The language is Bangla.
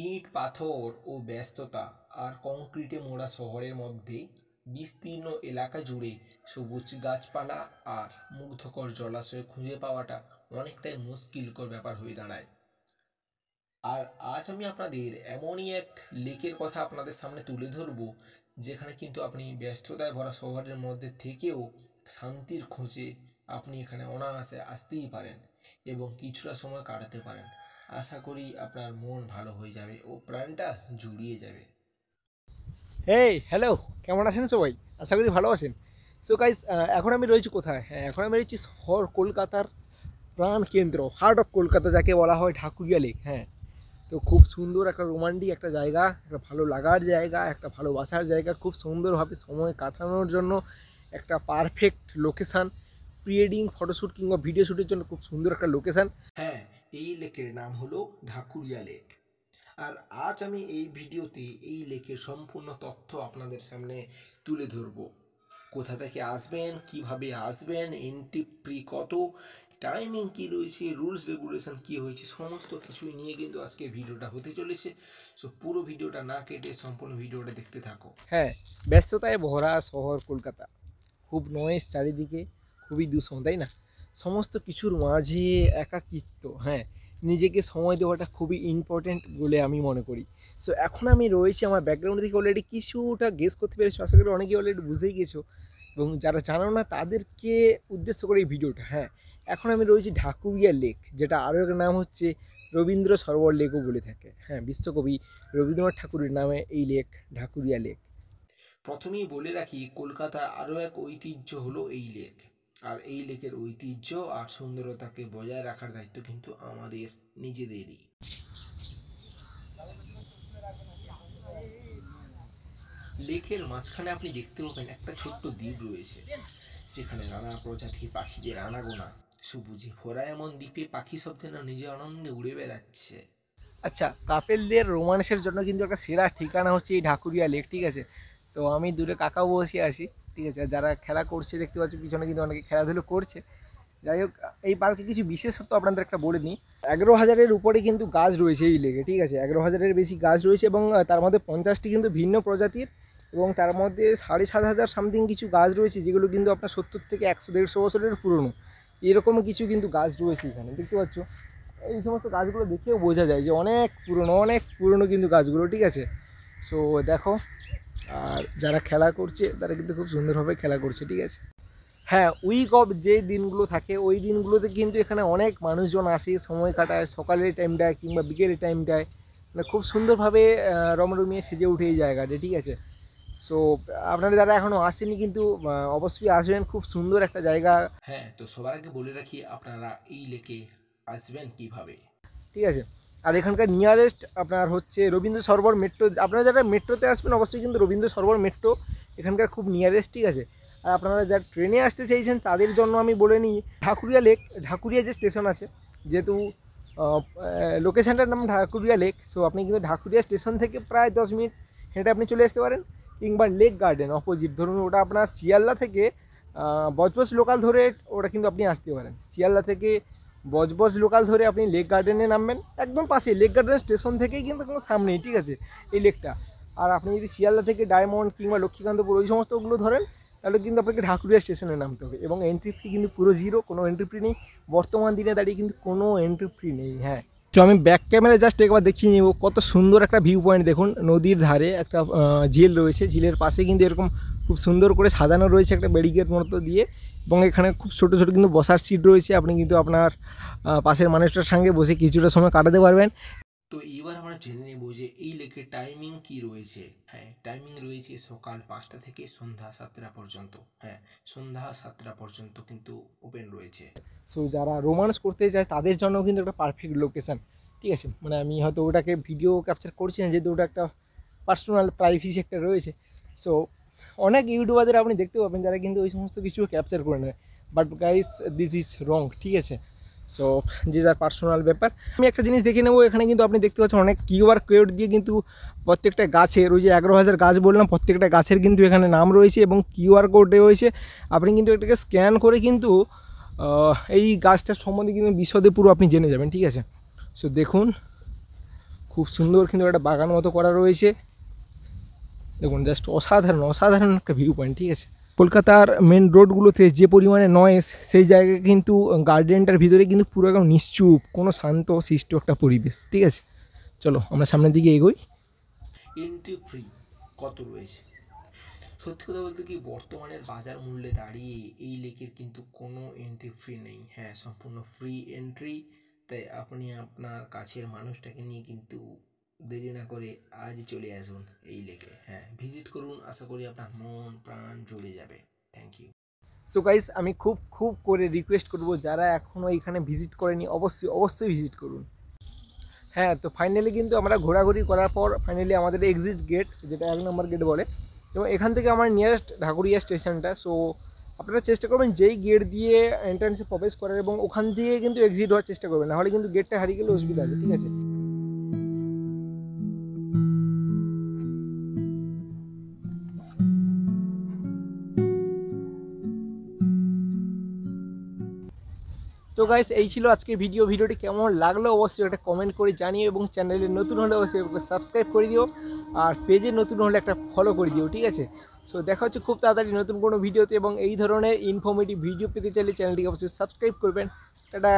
ইট পাথর ও ব্যস্ততা আর কংক্রিটে মোড়া শহরের মধ্যে বিস্তীর্ণ এলাকা জুড়ে সবুজ গাছপালা আর মুগ্ধকর জলাশয় খুঁজে পাওয়াটা অনেকটাই মুশকিলকর ব্যাপার হয়ে দাঁড়ায়। আর আজ আমি আপনাদের এমনই এক লেকের কথা আপনাদের সামনে তুলে ধরব, যেখানে কিন্তু আপনি ব্যস্ততায় ভরা শহরের মধ্যে থেকেও শান্তির খোঁজে আপনি এখানে অনায়াসে আসতেই পারেন এবং কিছুটা সময় কাটাতে পারেন। আশা করি আপনার মন ভালো হয়ে যাবে ও প্রাণটা জুড়িয়ে যাবে। হেই হ্যালো, কেমন আছেন সবাই? আশা করি ভালো আছেন। সো গাইস, এখন আমি রয়েছি কোথায়? হ্যাঁ, এখন আমি রয়েছি শহর কলকাতার প্রাণ কেন্দ্র, হার্ট অফ কলকাতা যাকে বলা হয়, ঢাকুরিয়া লেক। হ্যাঁ, তো খুব সুন্দর একটা রোমান্টিক একটা জায়গা, একটা ভালো লাগার জায়গা, একটা ভালোবাসার জায়গা, খুব সুন্দরভাবে সময় কাটানোর জন্য একটা perfect location. Pre wedding photoshoot কিংবা ভিডিও শ্যুটের জন্য খুব সুন্দর একটা লোকেশান। হ্যাঁ, এই লেকের নাম হলো ঢাকুরিয়া লেক। আর আজ আমি এই ভিডিওতে এই লেকের সম্পূর্ণ তথ্য আপনাদের সামনে তুলে ধরব। কোথা থেকে আসবেন, কিভাবে আসবেন, এন্ট্রি ফি কত, টাইমিং কী রয়েছে, রুলস রেগুলেশন কী হয়েছে, সমস্ত কিছুই নিয়ে কিন্তু আজকে ভিডিওটা হতে চলেছে। সো পুরো ভিডিওটা না কেটে সম্পূর্ণ ভিডিওটা দেখতে থাকো। হ্যাঁ, ব্যস্ততায় ভরা শহর কলকাতা, খুব নয়েজ চারিদিকে, খুবই দূষণ, তাই না? সমস্ত কিছুর মাঝে একাকিত্ব, হ্যাঁ, নিজেকে সময় দেওয়াটা খুবই ইম্পর্ট্যান্ট বলে আমি মনে করি। সো এখন আমি রয়েছি, আমার ব্যাকগ্রাউন্ড থেকে অলরেডি কিছুটা গেস করতে পেরেছো, আশা করি অনেকেই অলরেডি বুঝেই গেছো, এবং যারা জানো না তাদেরকে উদ্দেশ্য করে এই ভিডিওটা। হ্যাঁ, এখন আমি রয়েছি ঢাকুরিয়া লেক, যেটা আরও এক নাম হচ্ছে রবীন্দ্র সরোবর লেকও বলে থাকে। হ্যাঁ, বিশ্বকবি রবীন্দ্রনাথ ঠাকুরের নামে এই লেক ঢাকুরিয়া লেক। প্রথমেই বলে রাখি, কলকাতার আরও এক ঐতিহ্য হলো এই লেক। আর এই লেকের ঐতিহ্য আর সুন্দরতাকে বজায় রাখার দায়িত্ব কিন্তু আমাদের নিজেদেরই। লেকের মাঝখানে আপনি দেখতে পাবেন একটা ছোট্ট দ্বীপ রয়েছে, সেখানে নানা প্রজাতির পাখিদের আনাগোনা। সবুজে ভরা এমন দ্বীপে পাখি সব যেন নিজের আনন্দে উড়ে বেড়াচ্ছে। আচ্ছা, কাপেলদের রোমান্সের জন্য কিন্তু একটা সেরা ঠিকানা হচ্ছে এই ঢাকুরিয়া লেক, ঠিক আছে? তো আমি দূরে কাকাও বসে আছি, ঠিক আছে? আর যারা খেলা করছে দেখতে পাচ্ছি পিছনে, কিন্তু অনেকে খেলাধুলো করছে। যাই হোক, এই পার্কে কিছু বিশেষত্ব আপনাদের একটা বলে নিই। 11,000-এর উপরে কিন্তু গাছ রয়েছে এই লেকে, ঠিক আছে? 11,000-এর বেশি গাছ রয়েছে, এবং তার মধ্যে 50টি কিন্তু ভিন্ন প্রজাতির, এবং তার মধ্যে 7,500 সামথিং কিছু গাছ রয়েছে যেগুলো কিন্তু আপনার 70 থেকে 100-150 বছরের পুরনো। এরকমও কিছু কিন্তু গাছ রয়েছে এখানে, দেখতে পাচ্ছ? এই সমস্ত গাছগুলো দেখেও বোঝা যায় যে অনেক পুরনো কিন্তু গাছগুলো, ঠিক আছে? সো দেখো, আর যারা খেলা করছে তারা কিন্তু খুব সুন্দরভাবে খেলা করছে, ঠিক আছে? হ্যাঁ, উইক অফ যে দিনগুলো থাকে ওই দিনগুলোতে কিন্তু এখানে অনেক মানুষজন আসে, সময় কাটায়, সকালের টাইমটায় কিংবা বিকেলের টাইমটায়, মানে খুব সুন্দরভাবে রমরমিয়ে সেজে উঠে এই জায়গাটা, ঠিক আছে? সো আপনারা যারা এখনও আসেনি কিন্তু অবশ্যই আসবেন, খুব সুন্দর একটা জায়গা। হ্যাঁ, তো সবার আগে বলে রাখি আপনারা এই লেকে আসবেন কিভাবে। ঠিক আছে? আর এখানকার নিয়ারেস্ট আপনার হচ্ছে রবীন্দ্র সরোবর মেট্রো। আপনারা যারা মেট্রোতে আসবেন অবশ্যই কিন্তু রবীন্দ্র সরোবর মেট্রো এখানকার খুব নিয়ারেস্ট, ঠিক আছে? আর আপনারা যারা ট্রেনে আসতে চাইছেন তাদের জন্য আমি বলে নিই, ঢাকুরিয়া লেক, ঢাকুরিয়া যে স্টেশন আছে, যেহেতু লোকেশানটার নাম ঢাকুরিয়া লেক, সো আপনি কিন্তু ঢাকুরিয়া স্টেশন থেকে প্রায় 10 মিনিট হেঁটে আপনি চলে আসতে পারেন। কিংবা লেক গার্ডেন অপোজিট, ধরুন ওটা আপনার শিয়ালদা থেকে বজবজ লোকাল ধরে ওটা কিন্তু আপনি আসতে পারেন। শিয়ালদা থেকে বজবজ লোকাল ধরে আপনি লেক গার্ডেনে নামবেন, একদম পাশে লেক গার্ডেন স্টেশন থেকেই কিন্তু কোনো সামনেই, ঠিক আছে, এই লেকটা। আর আপনি যদি শিয়ালদা থেকে ডায়মন্ড কিংবা লক্ষ্মীকান্তপুর ওই সমস্তগুলো ধরেন, তাহলে কিন্তু আপনাকে ঢাকুরিয়া স্টেশনে নামতে হবে, এবং এন্ট্রি ফি কিন্তু পুরো জিরো, কোনো এন্ট্রি ফি নেই। বর্তমান দিনে দাঁড়িয়ে কিন্তু কোনো এন্ট্রি ফি নেই। হ্যাঁ, তো আমি ব্যাক ক্যামেরা জাস্ট একবার দেখিয়ে নেব কত সুন্দর একটা ভিউ পয়েন্ট। দেখুন, নদীর ধারে একটা ঝিল রয়েছে, ঝিলের পাশে কিন্তু এরকম খুব সুন্দর করে সাজানো রয়েছে একটা ব্যারিকেড মতো দিয়ে, এবং এখানে খুব ছোটো ছোটো কিন্তু বসার সিট রয়েছে। আপনি কিন্তু আপনার পাশের মানুষটার সঙ্গে বসে কিছুটা সময় কাটাতে পারবেন। তো এবার আমরা জেনে নেব যে এই লেকের টাইমিং কি রয়েছে। হ্যাঁ, টাইমিং রয়েছে সকাল 5টা থেকে সন্ধ্যা 7টা পর্যন্ত। হ্যাঁ, সন্ধ্যা 7টা পর্যন্ত কিন্তু ওপেন রয়েছে। সো যারা রোমান্স করতে চায় তাদের জন্য কিন্তু একটা পারফেক্ট লোকেশান, ঠিক আছে? মানে আমি হয়তো ওটাকে ভিডিও ক্যাপচার করছি না, যেহেতু ওটা একটা পার্সোনাল প্রাইভেসি একটা রয়েছে। সো অনেক ইউটিউবারদের আপনি দেখতে পাবেন যারা কিন্তু ওই সমস্ত কিছু ক্যাপচার করে নেয়, but guys this is wrong, ঠিক আছে? সো যে যার পার্সোনাল ব্যাপার। আমি একটা জিনিস দেখে নেবো, এখানে কিন্তু আপনি দেখতে পাচ্ছেন অনেক কিউআর কোড দিয়ে কিন্তু প্রত্যেকটা গাছের, ওই যে 11,000 গাছ বললাম, প্রত্যেকটা গাছের কিন্তু এখানে নাম রয়েছে এবং কিউআর কোড রয়েছে। আপনি কিন্তু এটাকে স্ক্যান করে কিন্তু এই গাছটার সম্বন্ধে কিন্তু বিশদে পুরো আপনি জেনে যাবেন, ঠিক আছে? সো দেখুন, খুব সুন্দর কিন্তু একটা বাগান মতো করা রয়েছে। দেখুন জাস্ট অসাধারণ অসাধারণ একটা ভিউ পয়েন্ট, ঠিক আছে। কলকাতার মেন রোডগুলোতে যে পরিমাণে নয়েজ, সেই জায়গায় কিন্তু গার্ডেনটার ভিতরে কিন্তু পুরো একদম নিশ্চুপ, কোনো শান্ত শিষ্ট একটা পরিবেশ, ঠিক আছে। চলো আমরা সামনের দিকে এগোই। এন্ট্রি ফ্রি কত রয়েছে? সত্যি কথা বলতে কি, বর্তমানের বাজার মূল্যে দাঁড়িয়ে এই লেকের কিন্তু কোনো এন্ট্রি ফ্রি নেই। হ্যাঁ, সম্পূর্ণ ফ্রি এন্ট্রি। তাই আপনি আপনার কাছের মানুষটাকে নিয়ে কিন্তু দেরি না করে আজই চলে আসুন এই লেকে। হ্যাঁ, ভিজিট করুন, আশা করি আপনার মন প্রাণ জুড়ে যাবে। Thank you. সো গাইস, আমি খুব খুব করে রিকোয়েস্ট করব, যারা এখনও এখানে ভিজিট করেনি অবশ্যই অবশ্যই ভিজিট করুন। হ্যাঁ, তো ফাইনালি কিন্তু আমরা ঘোরাঘুরি করার পর ফাইনালি আমাদের এক্সিট গেট, যেটা 1 নম্বর গেট বলে, এবং এখান থেকে আমার নিয়ারেস্ট ঢাকুরিয়া স্টেশনটা। সো আপনারা চেষ্টা করবেন যেই গেট দিয়ে এন্ট্রান্সে প্রবেশ করার, এবং ওখান দিয়ে কিন্তু এক্সিট হওয়ার চেষ্টা করবেন, নাহলে কিন্তু গেটটা হারিয়ে গেলে অসুবিধা আছে, ঠিক আছে। তো গাইস, এই ছিল আজকে ভিডিওটি কেমন লাগলো অবশ্যই একটা কমেন্ট করে জানিও, এবং চ্যানেলে নতুন হলে অবশ্যই সাবস্ক্রাইব করে দিও, আর পেজে নতুন হলে একটা ফলো করে দিও, ঠিক আছে। সো দেখা হচ্ছে খুব তাড়াতাড়ি নতুন কোনো ভিডিওতে, এবং এই ধরনের ইনফরমেটিভ ভিডিও পেতে চাইলে চ্যানেলটিকে অবশ্যই সাবস্ক্রাইব করবেন। টাটা।